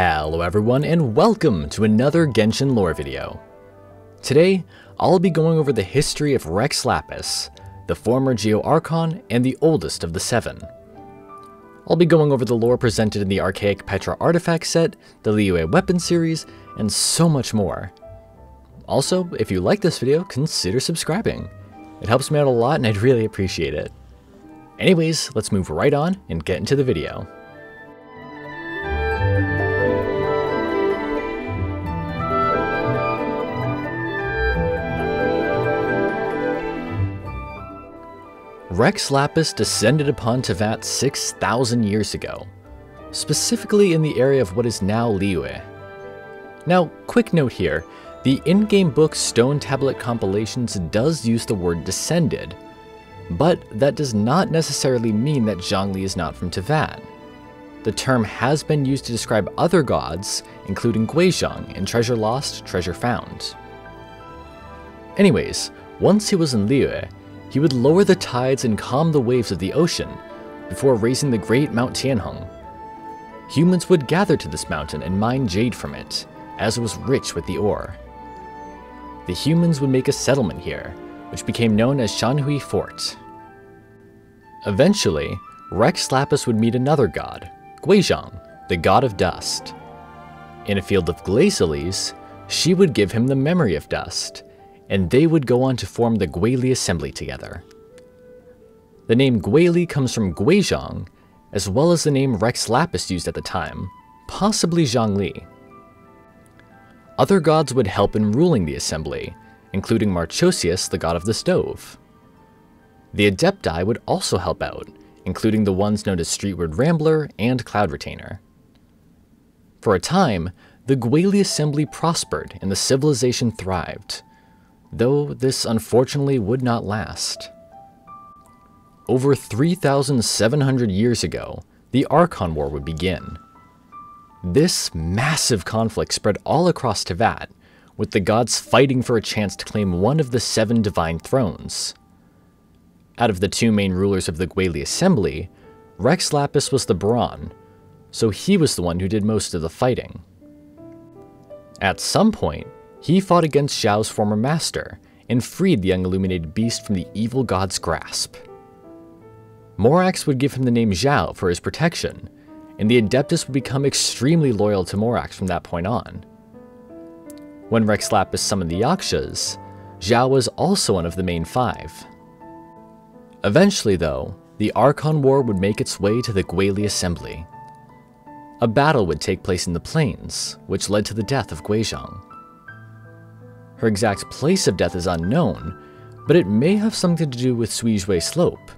Hello everyone and welcome to another Genshin lore video. Today, I'll be going over the history of Rex Lapis, the former Geo Archon and the oldest of the Seven. I'll be going over the lore presented in the Archaic Petra artifact set, the Liyue weapon series, and so much more. Also, if you like this video, consider subscribing. It helps me out a lot and I'd really appreciate it. Anyways, let's move right on and get into the video. Rex Lapis descended upon Teyvat 6,000 years ago, specifically in the area of what is now Liyue. Now, quick note here, the in-game book Stone Tablet Compilations does use the word descended, but that does not necessarily mean that Zhongli is not from Teyvat. The term has been used to describe other gods, including Guizhong in Treasure Lost, Treasure Found. Anyways, once he was in Liyue, he would lower the tides and calm the waves of the ocean before raising the great Mount Tianheng. Humans would gather to this mountain and mine jade from it, as it was rich with the ore. The humans would make a settlement here, which became known as Shanhui Fort. Eventually, Rex Lapis would meet another god, Guizhong, the god of dust. In a field of glaciales, she would give him the memory of dust, and they would go on to form the Guili Assembly together. The name Guili comes from Guizhong, as well as the name Rex Lapis used at the time, possibly Zhongli. Other gods would help in ruling the assembly, including Marchosius, the god of the stove. The Adepti would also help out, including the ones known as Streetward Rambler and Cloud Retainer. For a time, the Guili Assembly prospered and the civilization thrived, though this unfortunately would not last. Over 3,700 years ago, the Archon War would begin. This massive conflict spread all across Teyvat, with the gods fighting for a chance to claim one of the 7 divine thrones. Out of the 2 main rulers of the Guili Assembly, Rex Lapis was the brawn, so he was the one who did most of the fighting. At some point, he fought against Zhao's former master, and freed the young illuminated beast from the evil god's grasp. Morax would give him the name Zhao for his protection, and the Adeptus would become extremely loyal to Morax from that point on. When Rex Lapis summoned the Yakshas, Zhao was also one of the main 5. Eventually though, the Archon War would make its way to the Guili Assembly. A battle would take place in the plains, which led to the death of Guizhong. Her exact place of death is unknown, but it may have something to do with Suizhui Slope,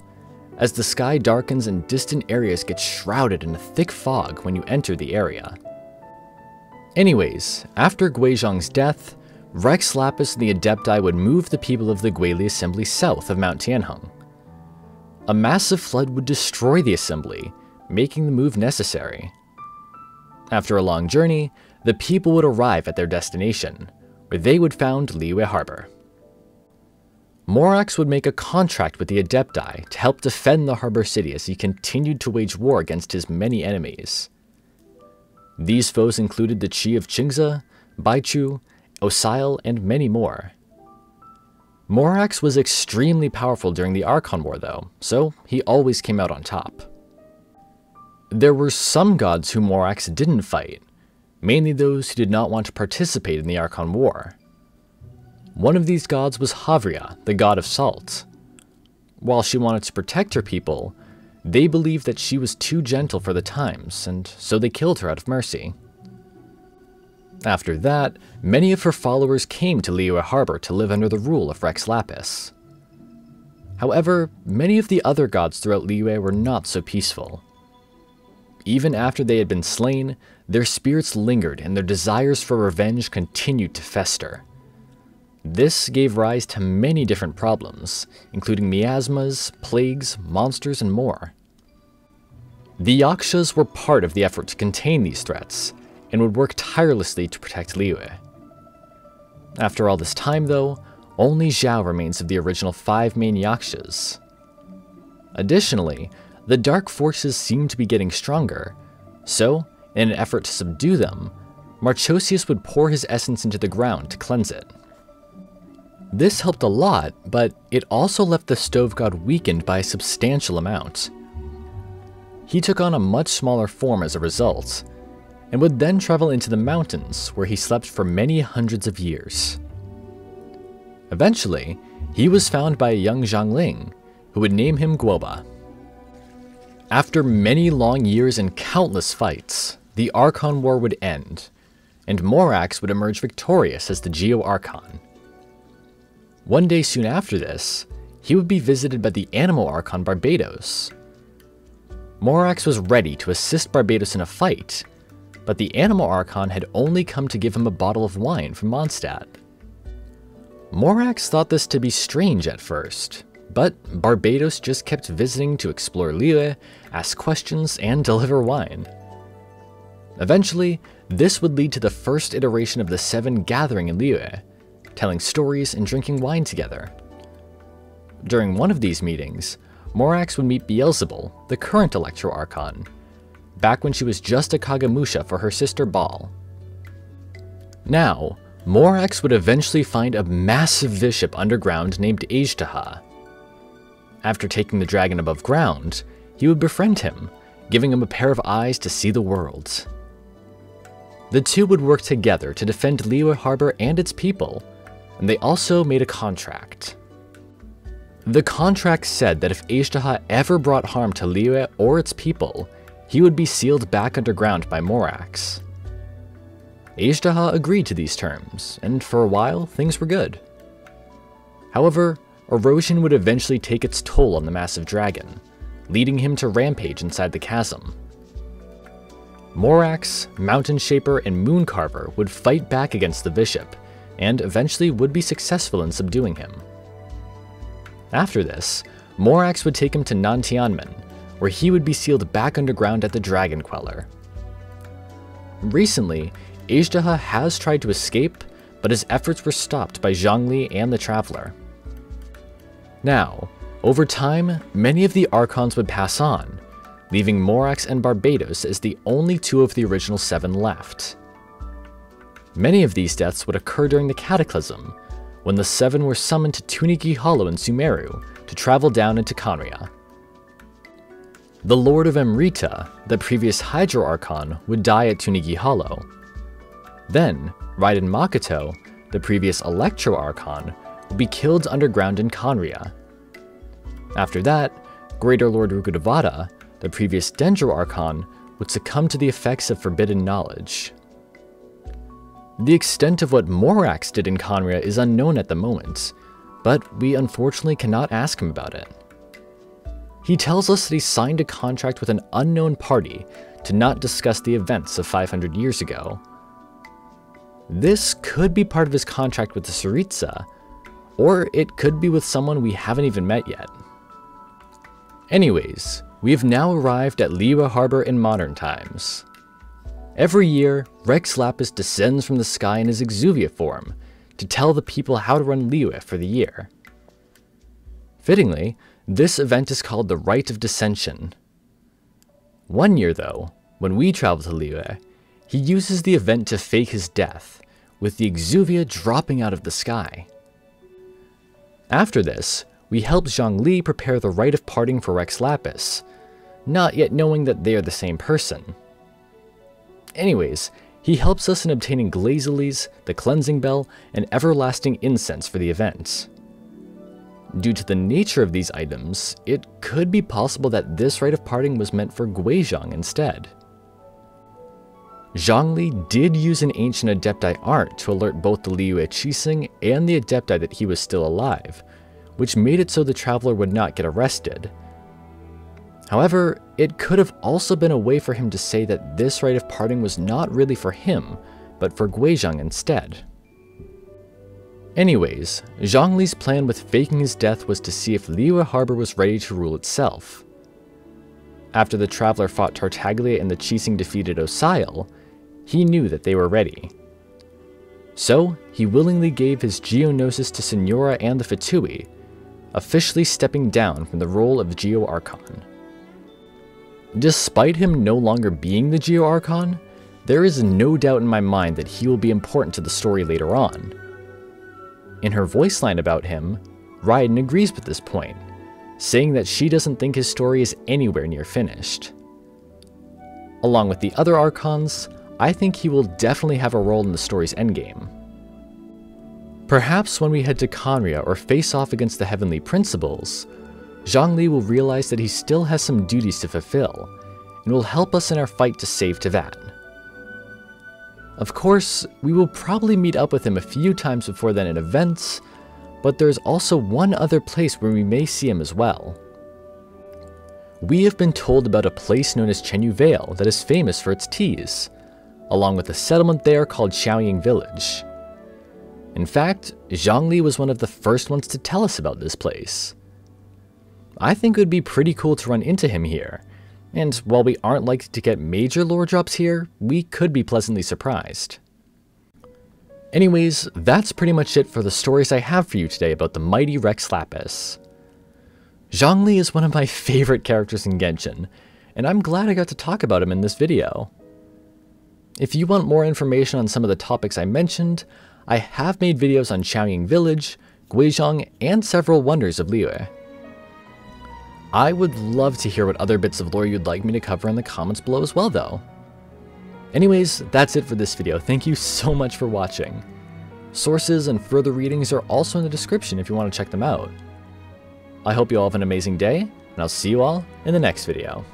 as the sky darkens and distant areas get shrouded in a thick fog when you enter the area. Anyways, after Guizhong's death, Rex Lapis and the Adepti would move the people of the Guili Assembly south of Mount Tianheng. A massive flood would destroy the assembly, making the move necessary. After a long journey, the people would arrive at their destination, where they would found Liyue Harbor. Morax would make a contract with the Adepti to help defend the harbor city as he continued to wage war against his many enemies. These foes included the Qi of Qingze, Baichu, Osail, and many more. Morax was extremely powerful during the Archon War though, so he always came out on top. There were some gods whom Morax didn't fight, mainly those who did not want to participate in the Archon War. One of these gods was Havria, the god of salt. While she wanted to protect her people, they believed that she was too gentle for the times, and so they killed her out of mercy. After that, many of her followers came to Liyue Harbor to live under the rule of Rex Lapis. However, many of the other gods throughout Liyue were not so peaceful. Even after they had been slain, their spirits lingered and their desires for revenge continued to fester. This gave rise to many different problems, including miasmas, plagues, monsters, and more. The Yakshas were part of the effort to contain these threats, and would work tirelessly to protect Liyue. After all this time though, only Zhao remains of the original 5 main Yakshas. Additionally, the dark forces seem to be getting stronger, so In an effort to subdue them, Marchosius would pour his essence into the ground to cleanse it. This helped a lot, but it also left the stove god weakened by a substantial amount. He took on a much smaller form as a result, and would then travel into the mountains where he slept for many hundreds of years. Eventually, he was found by a young Zhongling, who would name him Guoba. After many long years and countless fights, the Archon War would end, and Morax would emerge victorious as the Geo Archon. One day soon after this, he would be visited by the Animal Archon Barbatos. Morax was ready to assist Barbatos in a fight, but the Animal Archon had only come to give him a bottle of wine from Mondstadt. Morax thought this to be strange at first, but Barbatos just kept visiting to explore Liyue, ask questions, and deliver wine. Eventually, this would lead to the first iteration of the Seven gathering in Liyue, telling stories and drinking wine together. During one of these meetings, Morax would meet Beelzebul, the current Electro Archon, back when she was just a Kagamusha for her sister Baal. Now, Morax would eventually find a massive bishop underground named Ajdaha. After taking the dragon above ground, he would befriend him, giving him a pair of eyes to see the world. The two would work together to defend Liyue Harbor and its people, and they also made a contract. The contract said that if Ajdaha ever brought harm to Liyue or its people, he would be sealed back underground by Morax. Ajdaha agreed to these terms, and for a while, things were good. However, erosion would eventually take its toll on the massive dragon, leading him to rampage inside the chasm. Morax, Mountain Shaper, and Mooncarver would fight back against the bishop, and eventually would be successful in subduing him. After this, Morax would take him to Nantianmen, where he would be sealed back underground at the Dragon Queller. Recently, Ajdaha has tried to escape, but his efforts were stopped by Zhongli and the Traveler. Now, over time, many of the Archons would pass on, leaving Morax and Barbatos as the only two of the original seven left. Many of these deaths would occur during the Cataclysm, when the seven were summoned to Tuniki Hollow in Sumeru to travel down into Khaenri'ah. The Lord of Amrita, the previous Hydro Archon, would die at Tuniki Hollow. Then, Raiden Makoto, the previous Electro Archon, would be killed underground in Khaenri'ah. After that, Greater Lord Rukkhadevata, the previous Dendro Archon, would succumb to the effects of forbidden knowledge. The extent of what Morax did in Khaenri'ah is unknown at the moment, but we unfortunately cannot ask him about it. He tells us that he signed a contract with an unknown party to not discuss the events of 500 years ago. This could be part of his contract with the Tsaritsa, or it could be with someone we haven't even met yet. Anyways, we have now arrived at Liyue Harbor in modern times. Every year, Rex Lapis descends from the sky in his Exuvia form to tell the people how to run Liyue for the year. Fittingly, this event is called the Rite of Descension. One year though, when we travel to Liyue, he uses the event to fake his death, with the Exuvia dropping out of the sky. After this, we help Zhongli prepare the rite of parting for Rex Lapis, not yet knowing that they are the same person. Anyways, he helps us in obtaining Glazellies, the Cleansing Bell, and Everlasting Incense for the event. Due to the nature of these items, it could be possible that this rite of parting was meant for Guizhong instead. Zhongli did use an ancient Adepti art to alert both the Liyue Qixing and the Adepti that he was still alive, which made it so the Traveler would not get arrested. However, it could have also been a way for him to say that this rite of parting was not really for him, but for Guizhong instead. Anyways, Zhongli's plan with faking his death was to see if Liyue Harbor was ready to rule itself. After the Traveler fought Tartaglia and the Qixing defeated Osial, he knew that they were ready. So, he willingly gave his Geonosis to Signora and the Fatui, officially stepping down from the role of Geo Archon. Despite him no longer being the Geo Archon, there is no doubt in my mind that he will be important to the story later on. In her voice line about him, Raiden agrees with this point, saying that she doesn't think his story is anywhere near finished. Along with the other Archons, I think he will definitely have a role in the story's endgame. Perhaps when we head to Khaenri'ah or face off against the Heavenly Principles, Zhongli will realize that he still has some duties to fulfill, and will help us in our fight to save Teyvat. Of course, we will probably meet up with him a few times before then in events, but there's also one other place where we may see him as well. We have been told about a place known as Chenyu Vale that is famous for its teas, along with a settlement there called Xiaoying Village. In fact, Zhongli was one of the first ones to tell us about this place. I think it would be pretty cool to run into him here, and while we aren't likely to get major lore drops here, we could be pleasantly surprised. Anyways, that's pretty much it for the stories I have for you today about the mighty Rex Lapis. Zhongli is one of my favorite characters in Genshin, and I'm glad I got to talk about him in this video. If you want more information on some of the topics I mentioned, I have made videos on Xiaoying Village, Guizhong, and several wonders of Liyue. I would love to hear what other bits of lore you'd like me to cover in the comments below as well though. Anyways, that's it for this video. Thank you so much for watching. Sources and further readings are also in the description if you want to check them out. I hope you all have an amazing day, and I'll see you all in the next video.